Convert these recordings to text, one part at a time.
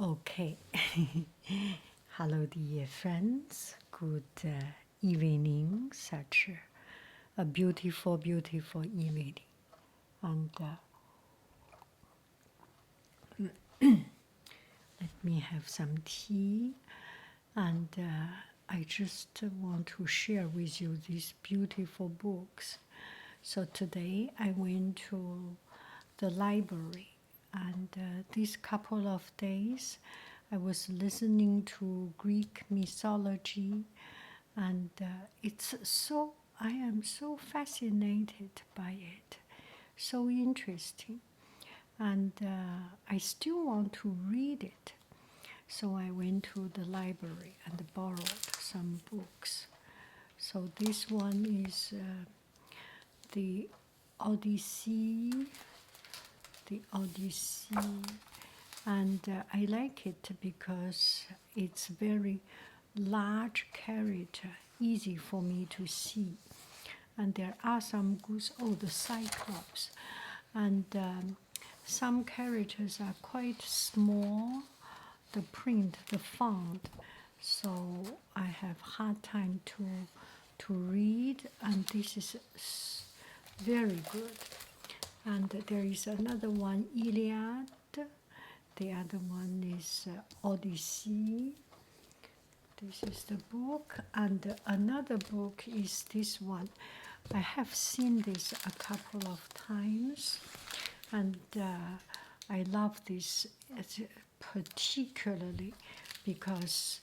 Okay. Hello, dear friends. Good evening. Such a beautiful, beautiful evening. And let me have some tea. And I just want to share with you these beautiful books. So today I went to the library, and these couple of days I was listening to Greek mythology, and I am so fascinated by it, so interesting, and I still want to read it. So I went to the library and borrowed some books. So this one is the Odyssey, the Odyssey, and I like it because it's very large character, easy for me to see. And there are some good, the Cyclops, and some characters are quite small, the print, the font, so I have hard time to read, and this is very good. And there is another one, Iliad. The other one is Odyssey. This is the book, and another book is this one. I have seen this a couple of times, and I love this particularly because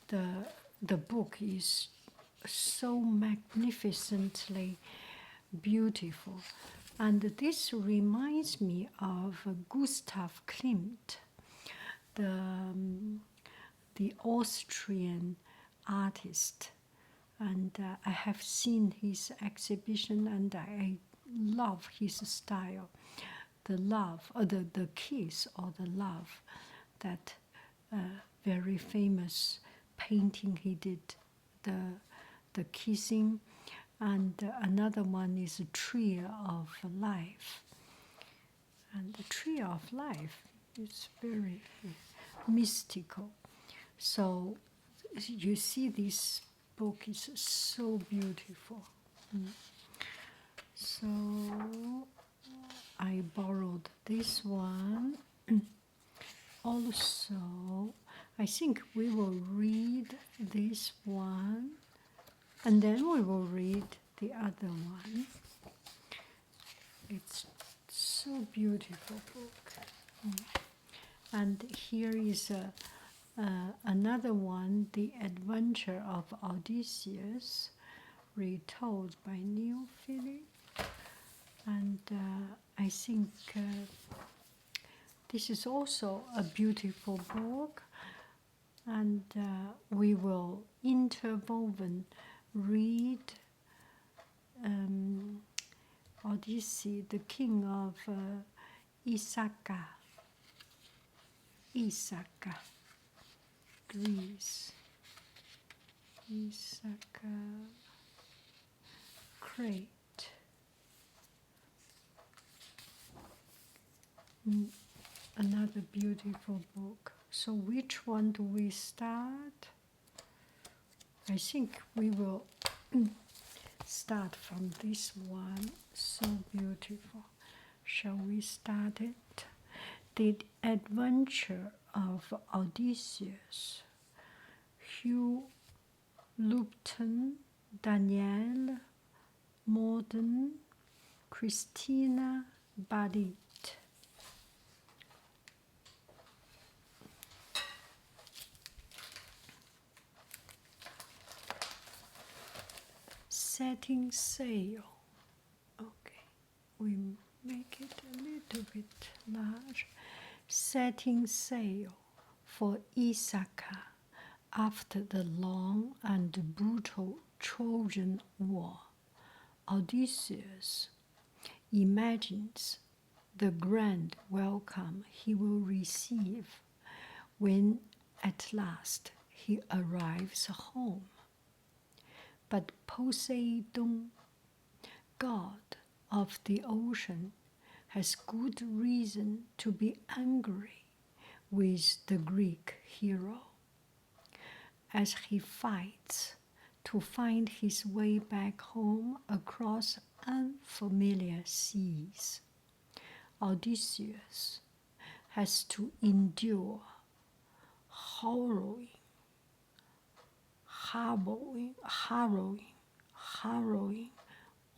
the book is so magnificently beautiful. And this reminds me of Gustav Klimt, the Austrian artist. And I have seen his exhibition, and I love his style. The love, or the kiss, or the love, that very famous painting he did, the kissing, and another one is a tree of life. And the tree of life is very mystical. So you see, this book is so beautiful. So I borrowed this one. Also, I think we will read this one, and then we will read the other one. It's so beautiful book. And here is another one, The Adventure of Odysseus, retold by Neil Philip. And I think this is also a beautiful book, and we will interwoven read Odysseus, the king of Ithaca, Greece. Ithaca, Crete. Another beautiful book. So which one do we start? I think we will start from this one. So beautiful. Shall we start it? The Adventure of Odysseus. Hugh Lupton, Danielle Morden, Christina Badit. Setting sail. Okay, we make it a little bit large. Setting sail for Ithaca after the long and brutal Trojan War. Odysseus imagines the grand welcome he will receive when at last he arrives home. But Poseidon, god of the ocean, has good reason to be angry with the Greek hero as he fights to find his way back home across unfamiliar seas. Odysseus has to endure harrowing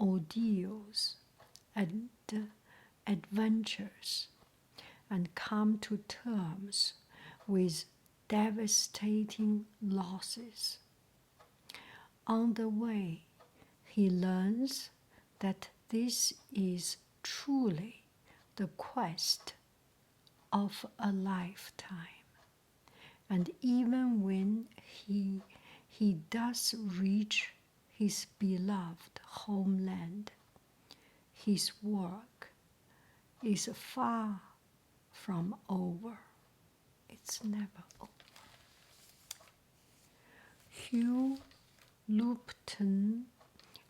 ordeals and adventures, and come to terms with devastating losses. On the way, he learns that this is truly the quest of a lifetime. And even when he does reach his beloved homeland, his work is far from over. It's never over. Hugh Lupton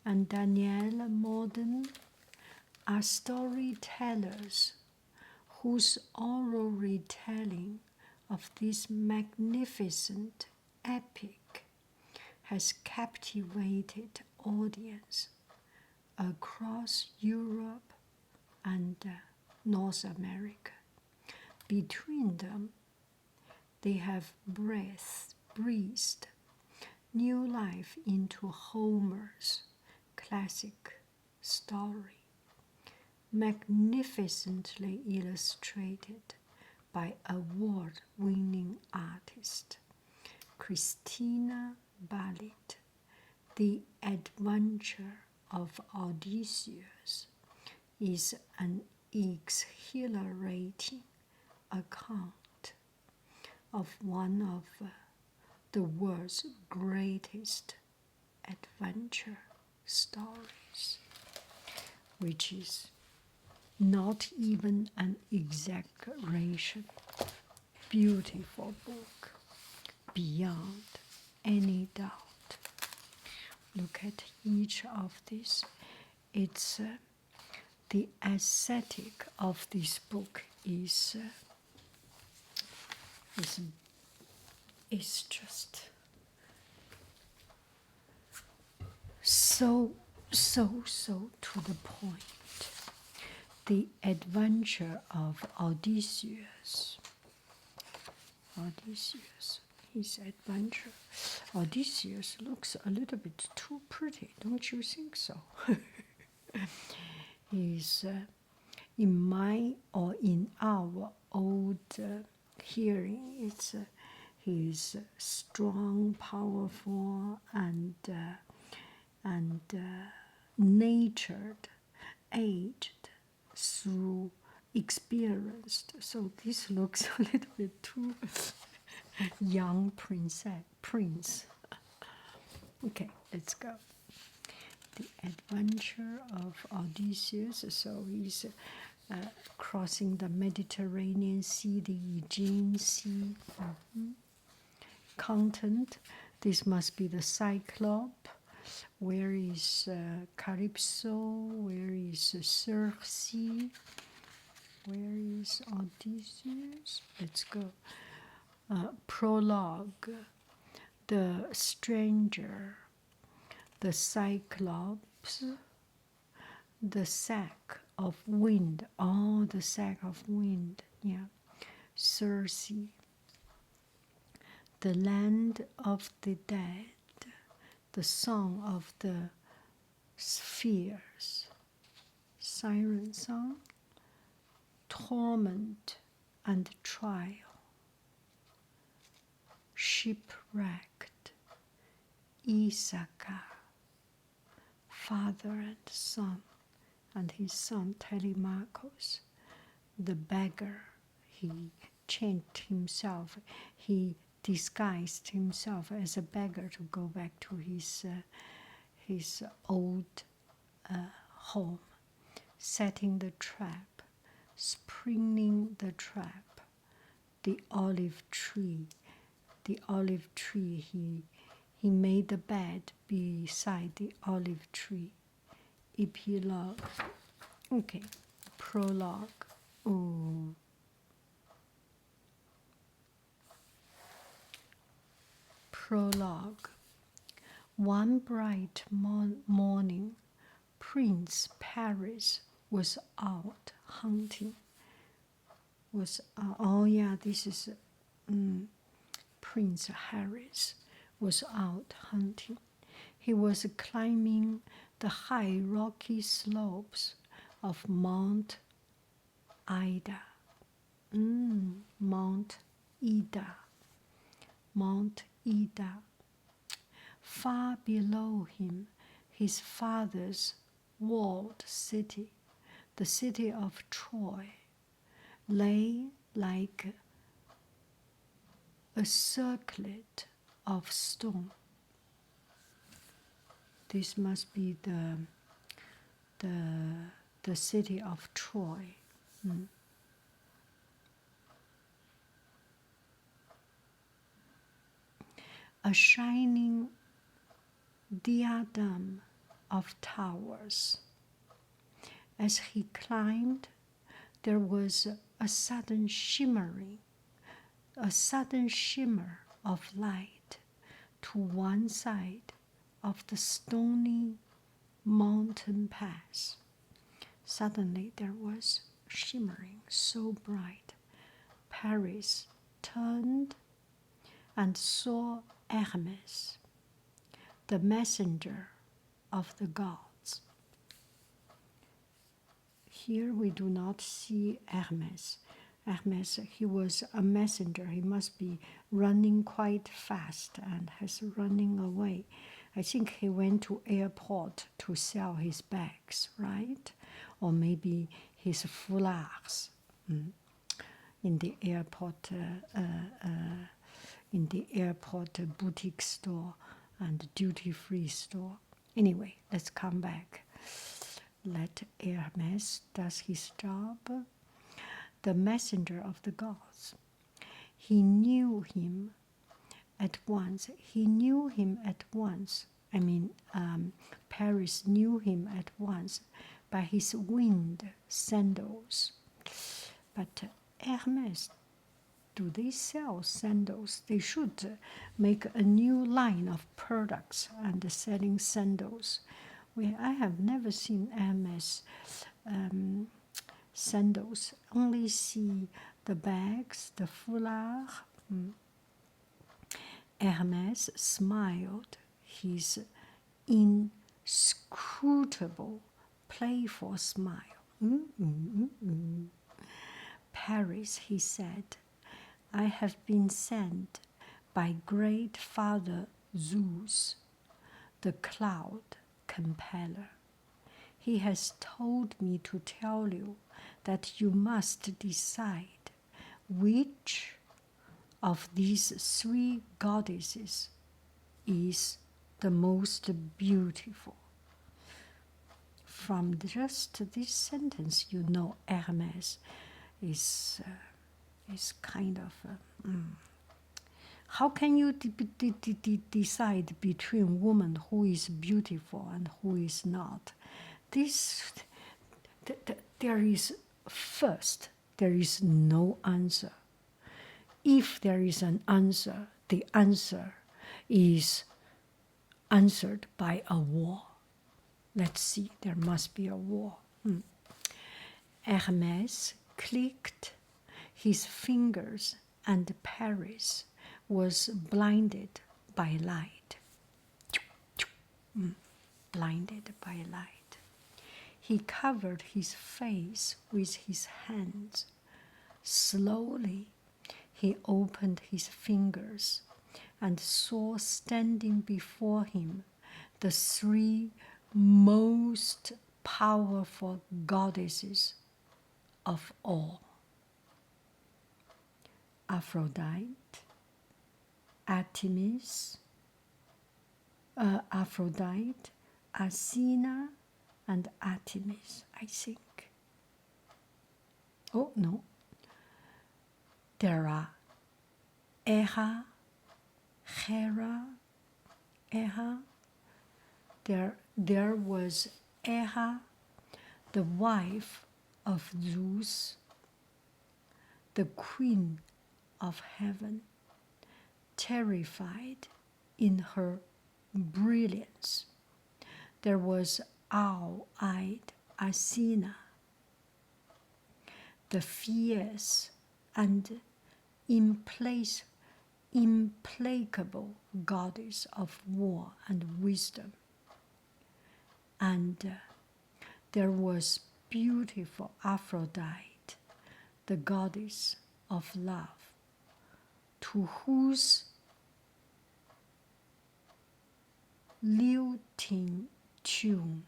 and Danielle Morden are storytellers whose oral retelling of this magnificent epic has captivated audience across Europe and North America. Between them, they have breathed new life into Homer's classic story, magnificently illustrated by award-winning artist Christina Ballet. The Adventure of Odysseus is an exhilarating account of one of the world's greatest adventure stories, which is not even an exaggeration. Beautiful book, beyond any doubt. Look at each of these. It's the aesthetic of this book is just so to the point. The Adventure of Odysseus. His adventure. Odysseus looks a little bit too pretty, don't you think so? He's in my or in our old hearing, it's he's strong, powerful, and natured, aged through experienced. So this looks a little bit too young prince. Okay, let's go. The Adventure of Odysseus. So he's crossing the Mediterranean Sea, the Aegean Sea. Content, this must be the Cyclope. Where is Calypso? Where is Circe? Where is Odysseus? Let's go. Prologue, the stranger, the Cyclops, the sack of wind. Oh, the sack of wind, yeah. Circe, the land of the dead, the song of the spheres, siren song, torment and trial, shipwrecked, Ithaca, father and son, and his son Telemachus, the beggar. He changed himself, he disguised himself as a beggar to go back to his old home, setting the trap, springing the trap, the olive tree. The olive tree, he made the bed beside the olive tree. Epilogue. Okay, prologue. Oh. Prologue. One bright morning, Prince Paris was out hunting. Oh yeah, this is Prince Harris was out hunting. He was climbing the high rocky slopes of Mount Ida. Mount Ida. Mount Ida. Far below him, his father's walled city, the city of Troy, lay like a circlet of stone. This must be the city of Troy. A shining diadem of towers. As he climbed, there was a sudden shimmer of light to one side of the stony mountain pass. Suddenly there was shimmering so bright. Paris turned and saw Hermes, the messenger of the gods. Here we do not see Hermes. Hermes, he was a messenger. He must be running quite fast and has running away. I think he went to airport to sell his bags, right? Or maybe his foulards in the airport boutique store and duty-free store. Anyway, let's come back. Let Hermes does his job. The messenger of the gods. He knew him at once. Paris knew him at once by his winged sandals. But Hermes, do they sell sandals? They should make a new line of products and selling sandals. I have never seen Hermes sandals, only see the bags, the foulard. Hermes smiled his inscrutable, playful smile. Paris, he said, I have been sent by great Father Zeus, the cloud compeller. He has told me to tell you that you must decide which of these three goddesses is the most beautiful. From just this sentence, you know Hermes is kind of... How can you decide between woman who is beautiful and who is not? There is no answer. If there is an answer, the answer is answered by a war. Let's see, there must be a war. Hermes clicked his fingers and Paris was blinded by light. Blinded by light. He covered his face with his hands. Slowly, he opened his fingers and saw standing before him the three most powerful goddesses of all. Aphrodite, Athena, and Artemis, I think. Oh, no. There are Hera. There was Hera, the wife of Zeus, the queen of heaven, terrified in her brilliance. There was owl-eyed Athena, the fierce and implacable goddess of war and wisdom. And there was beautiful Aphrodite, the goddess of love, to whose lilting tune,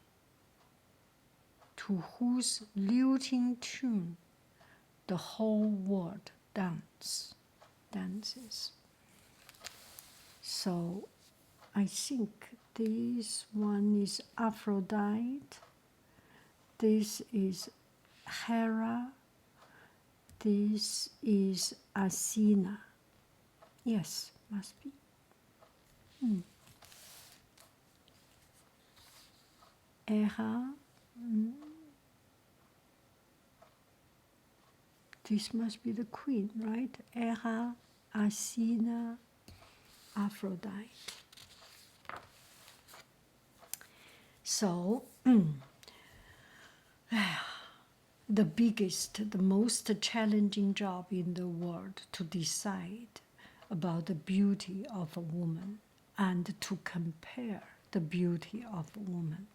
the whole world dances. So I think this one is Aphrodite, this is Hera, this is Athena. Yes, must be. Hera. This must be the queen, right? Hera, Athena, Aphrodite. So, the biggest, the most challenging job in the world to decide about the beauty of a woman and to compare the beauty of a woman.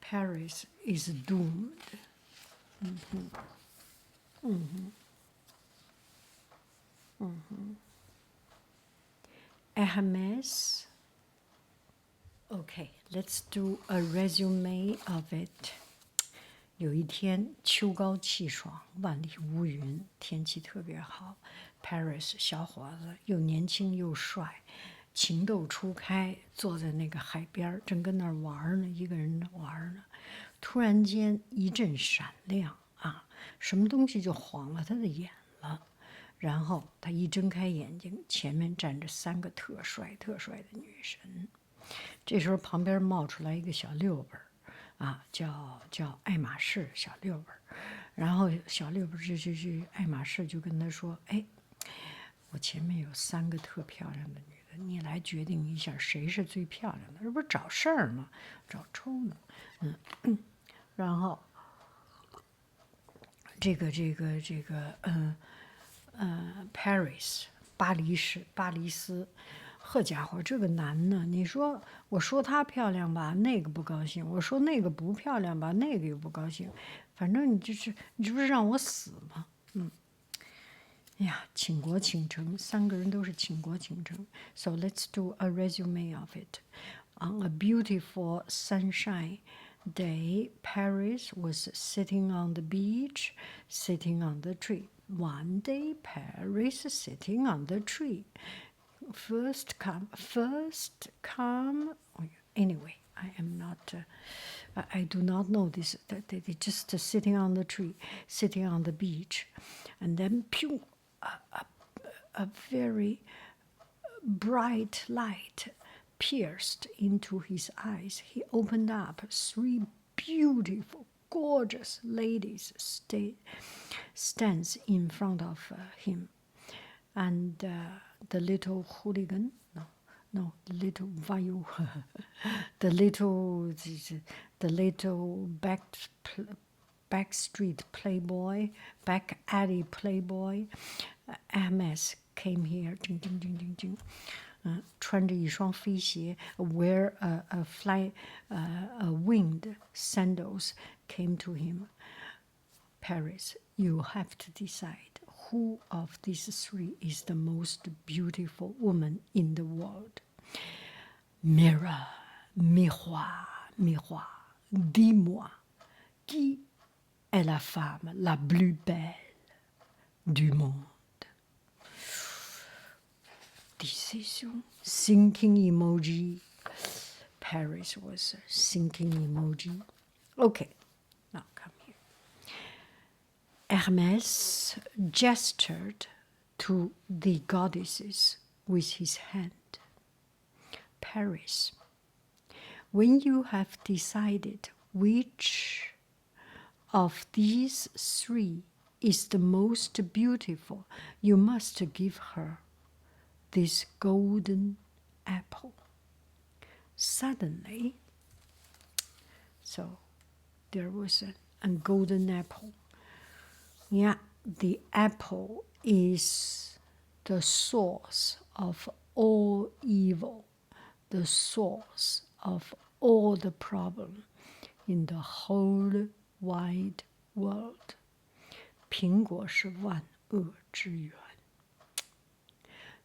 Paris is doomed. Hermes. Okay, let's do a resume of it. 有一天，秋高气爽，万里无云，天气特别好。Paris 小伙子又年轻又帅，情窦初开，坐在那个海边，正跟那儿玩呢，一个人玩呢。突然间一阵闪亮啊，什么东西就晃了他的眼了。然后他一睁开眼睛，前面站着3个特帅的女神。这时候旁边冒出来一个小六本啊，叫爱马仕小六本。然后小六本就爱马仕就跟他说：“哎，我前面有3个特漂亮的女的，你来决定一下谁是最漂亮的。这不是找事儿吗？找抽呢。”然后Paris 巴黎斯，呵家伙，这个男呢，你说我说她漂亮吧，那个不高兴；我说那个不漂亮吧，那个又不高兴。反正你这不是让我死吗？哎呀，倾国倾城，3个人都是倾国倾城。So let's do a resume of it. On a beautiful sunshine day, Paris was sitting on the beach, sitting on the tree. One day, Paris sitting on the tree. First come. Anyway, I am not. I do not know this. They just sitting on the tree, sitting on the beach, and then pew, a very bright light pierced into his eyes. He opened up. 3 beautiful, gorgeous ladies stands in front of him, and the little hooligan, no, the little vayu, the little backstreet playboy, back alley playboy, Hermes came here, 穿着一双飞鞋 wear a winged sandals, came to him. Paris, you have to decide who of these 3 is the most beautiful woman in the world. Mirror, miroir, dis-moi, qui est la femme la plus belle du monde? Decision, sinking emoji. Paris was a sinking emoji. Okay, now come here. Hermes gestured to the goddesses with his hand. Paris, when you have decided which of these 3 is the most beautiful, you must give her this golden apple. Suddenly, so there was a golden apple. Yeah, the apple is the source of all evil, the source of all the problem in the whole wide world. 苹果是万恶之源.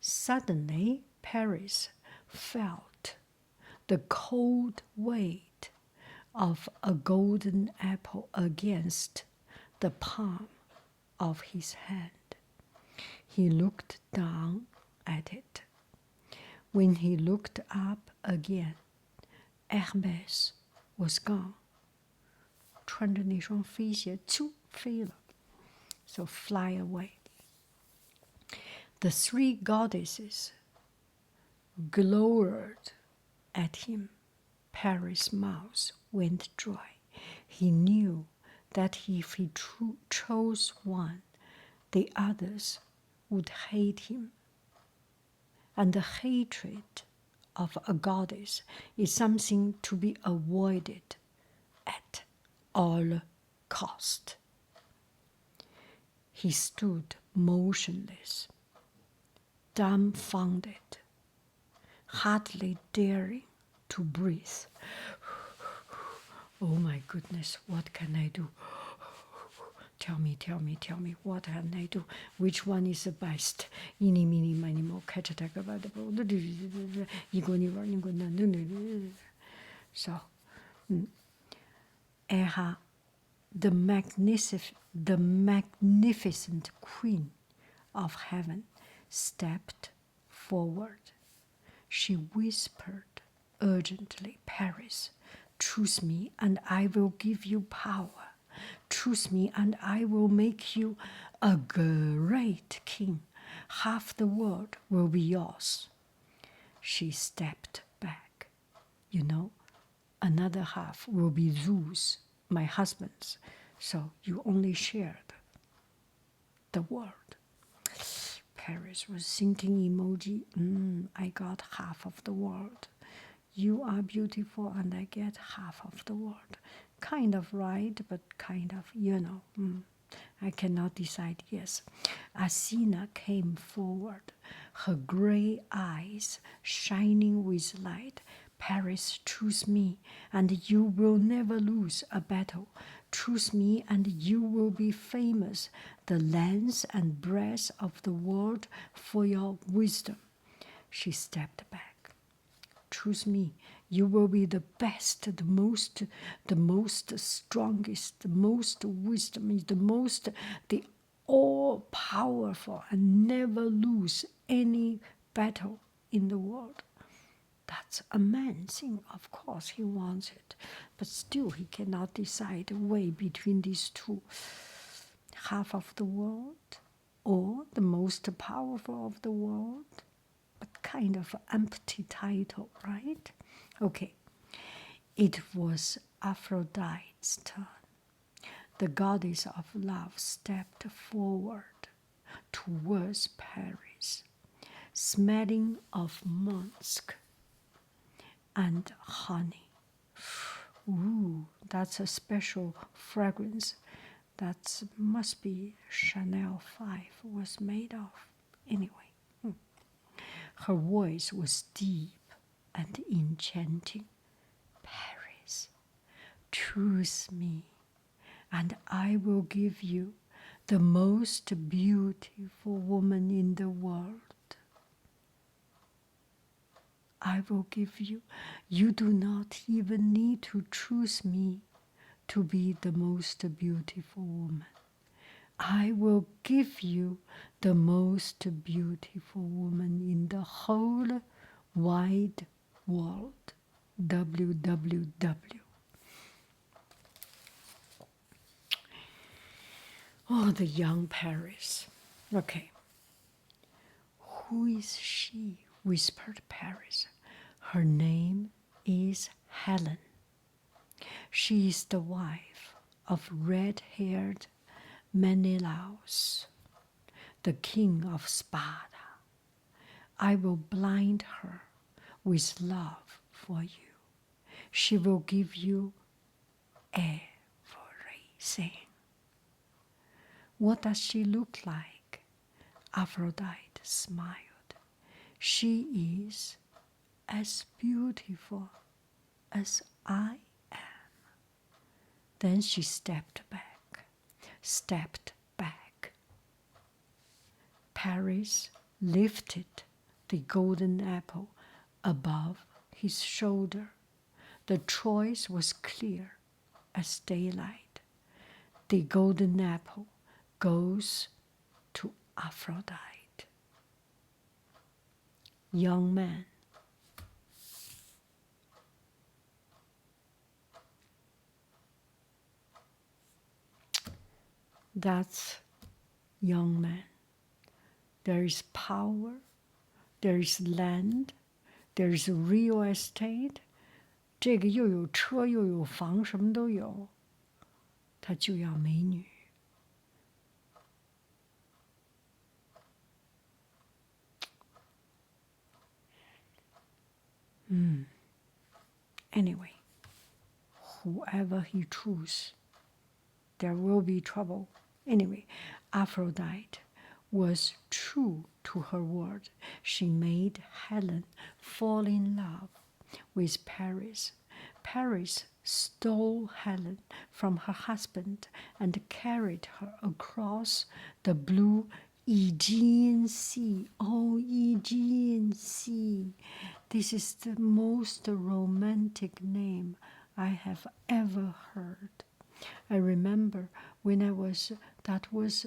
Suddenly, Paris felt the cold weight of a golden apple against the palm of his hand. He looked down at it. When he looked up again, Hermes was gone. 穿着那双飞鞋，啾，飞了。So fly away. The three goddesses glowered at him. Paris' mouth went dry. He knew that if he chose one, the others would hate him. And the hatred of a goddess is something to be avoided at all cost. He stood motionless, dumbfounded, hardly daring to breathe. Oh my goodness, what can I do? Tell me, what can I do? Which one is the best? Eeny, meeny, miny, moe, catch, attack, so, Eha, the magnificent queen of heaven, stepped forward. She whispered urgently, Paris, choose me and I will give you power. Choose me and I will make you a great king. Half the world will be yours. She stepped back. You know, another half will be Zeus, my husband's. So you only shared the world. Paris was thinking emoji, I got half of the world. You are beautiful and I get half of the world. Kind of right, but kind of, I cannot decide, yes. Athena came forward, her gray eyes shining with light. Paris, choose me, and you will never lose a battle. Choose me, and you will be famous, the length and breadth of the world for your wisdom. She stepped back. Choose me. You will be the best, the most strongest, the most wisdom, the all-powerful, and never lose any battle in the world. That's a man thing, of course, he wants it. But still, he cannot decide the way between these two. Half of the world, or the most powerful of the world. But kind of empty title, right? Okay. It was Aphrodite's turn. The goddess of love stepped forward towards Paris, smelling of musk and honey. Ooh, that's a special fragrance. That must be Chanel 5 was made of. Anyway, her voice was deep and enchanting. Paris, choose me, and I will give you the most beautiful woman in the world. I will give you. You do not even need to choose me to be the most beautiful woman. I will give you the most beautiful woman in the whole wide world. WWW. Oh, the young Paris. Okay. Who is she? Whispered Paris. Her name is Helen. She is the wife of red-haired Menelaus, the king of Sparta. I will blind her with love for you. She will give you everything. What does she look like? Aphrodite smiled. She is as beautiful as I am. Then she stepped back. Paris lifted the golden apple above his shoulder. The choice was clear as daylight. The golden apple goes to Aphrodite. Young man. That's young man. There is power, there is land, there is real estate. 这个又有车又有房，什么都有，他就要美女。Anyway, whoever he chooses, there will be trouble. Anyway, Aphrodite was true to her word. She made Helen fall in love with Paris. Paris stole Helen from her husband and carried her across the blue Aegean Sea. Oh, Aegean Sea. This is the most romantic name I have ever heard. I remember when that was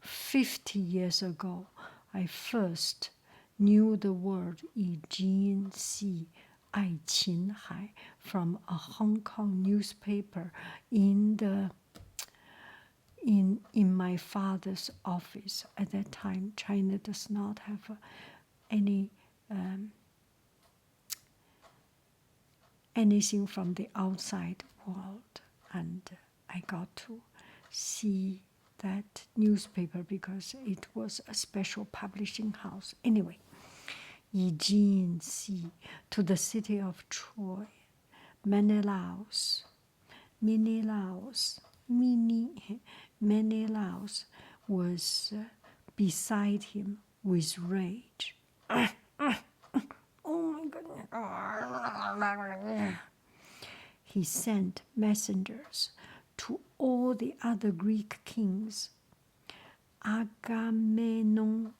50 years ago, I first knew the word Aegean Sea, 爱琴海, from a Hong Kong newspaper in my father's office. At that time, China does not have any anything from the outside world, and I got to see that newspaper because it was a special publishing house. Anyway, Aegean Sea, to the city of Troy, Menelaus was beside him with rage. Oh my goodness. He sent messengers to all the other Greek kings. Agamemnon,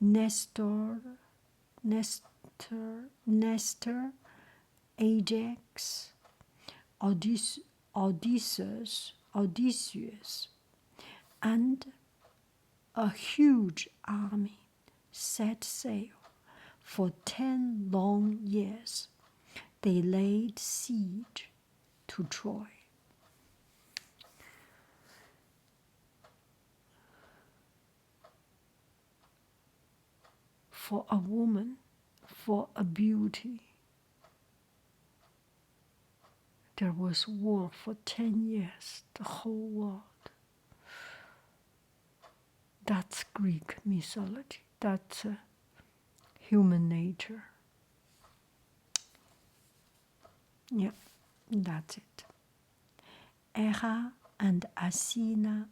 Nestor, Ajax, Odysseus, and a huge army set sail. For 10 long years, they laid siege to Troy. For a woman, for a beauty, there was war for 10 years, the whole world. That's Greek mythology. That's human nature. Yeah, that's it. Hera and Athena,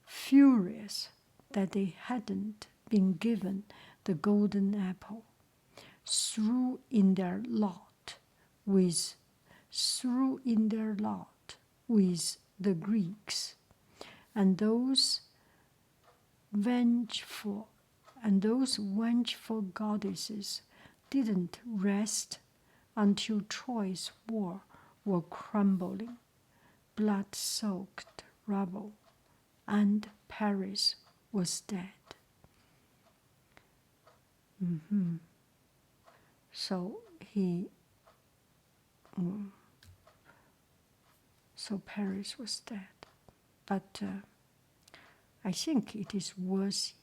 furious that they hadn't been given the golden apple, threw in their lot with the Greeks, and those vengeful goddesses didn't rest until Troy's walls were crumbling, blood-soaked rubble, and Paris was dead. So Paris was dead. But I think it is worthy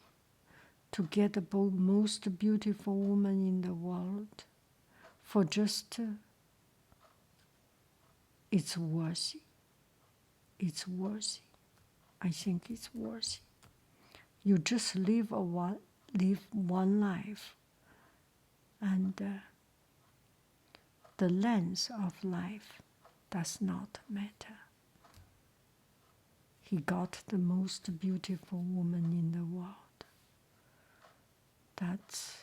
to get the most beautiful woman in the world for just, it's worthy. It's worthy. I think it's worthy. You just live one life, and the length of life does not matter. He got the most beautiful woman in the world. That's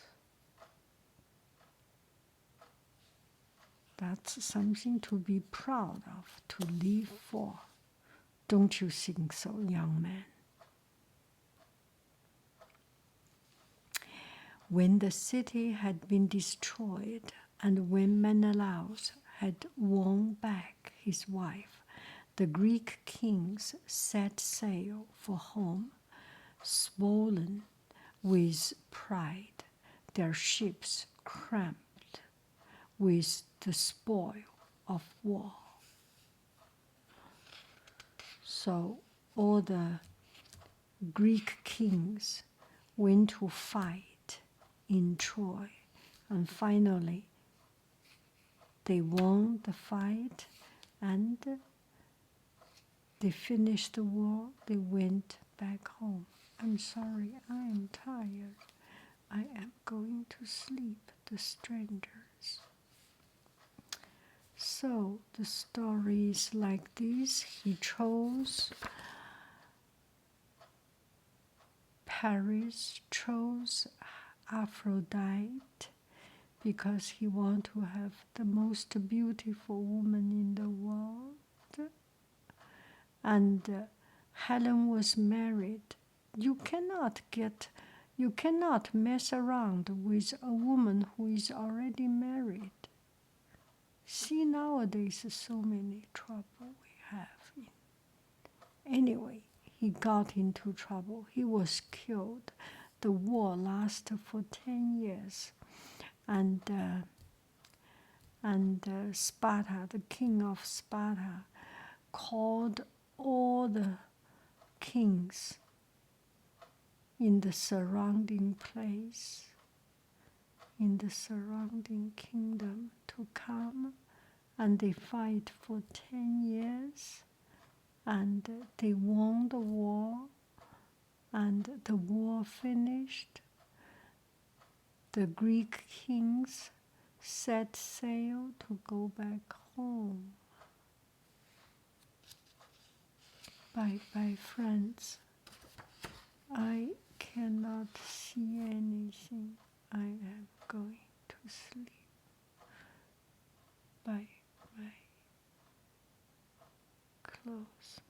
something to be proud of, to live for. Don't you think so, young man? When the city had been destroyed, and when Menelaus had won back his wife, the Greek kings set sail for home, swollen with pride, their ships cramped with the spoil of war. So all the Greek kings went to fight in Troy, and finally they won the fight, and they finished the war. They went back home. I'm sorry, I am tired. I am going to sleep, the strangers. So the story is like this. He chose, Paris chose Aphrodite because he wanted to have the most beautiful woman in the world. And Helen was married. You cannot mess around with a woman who is already married. See, nowadays so many trouble we have. Anyway, he got into trouble. He was killed. The war lasted for 10 years. And Sparta, the king of Sparta, called all the kings in the surrounding place, in the surrounding kingdom, to come, and they fight for 10 years, and they won the war, and the war finished. The Greek kings set sail to go back home. Bye, friends. I cannot see anything. I am going to sleep. Bye. Close.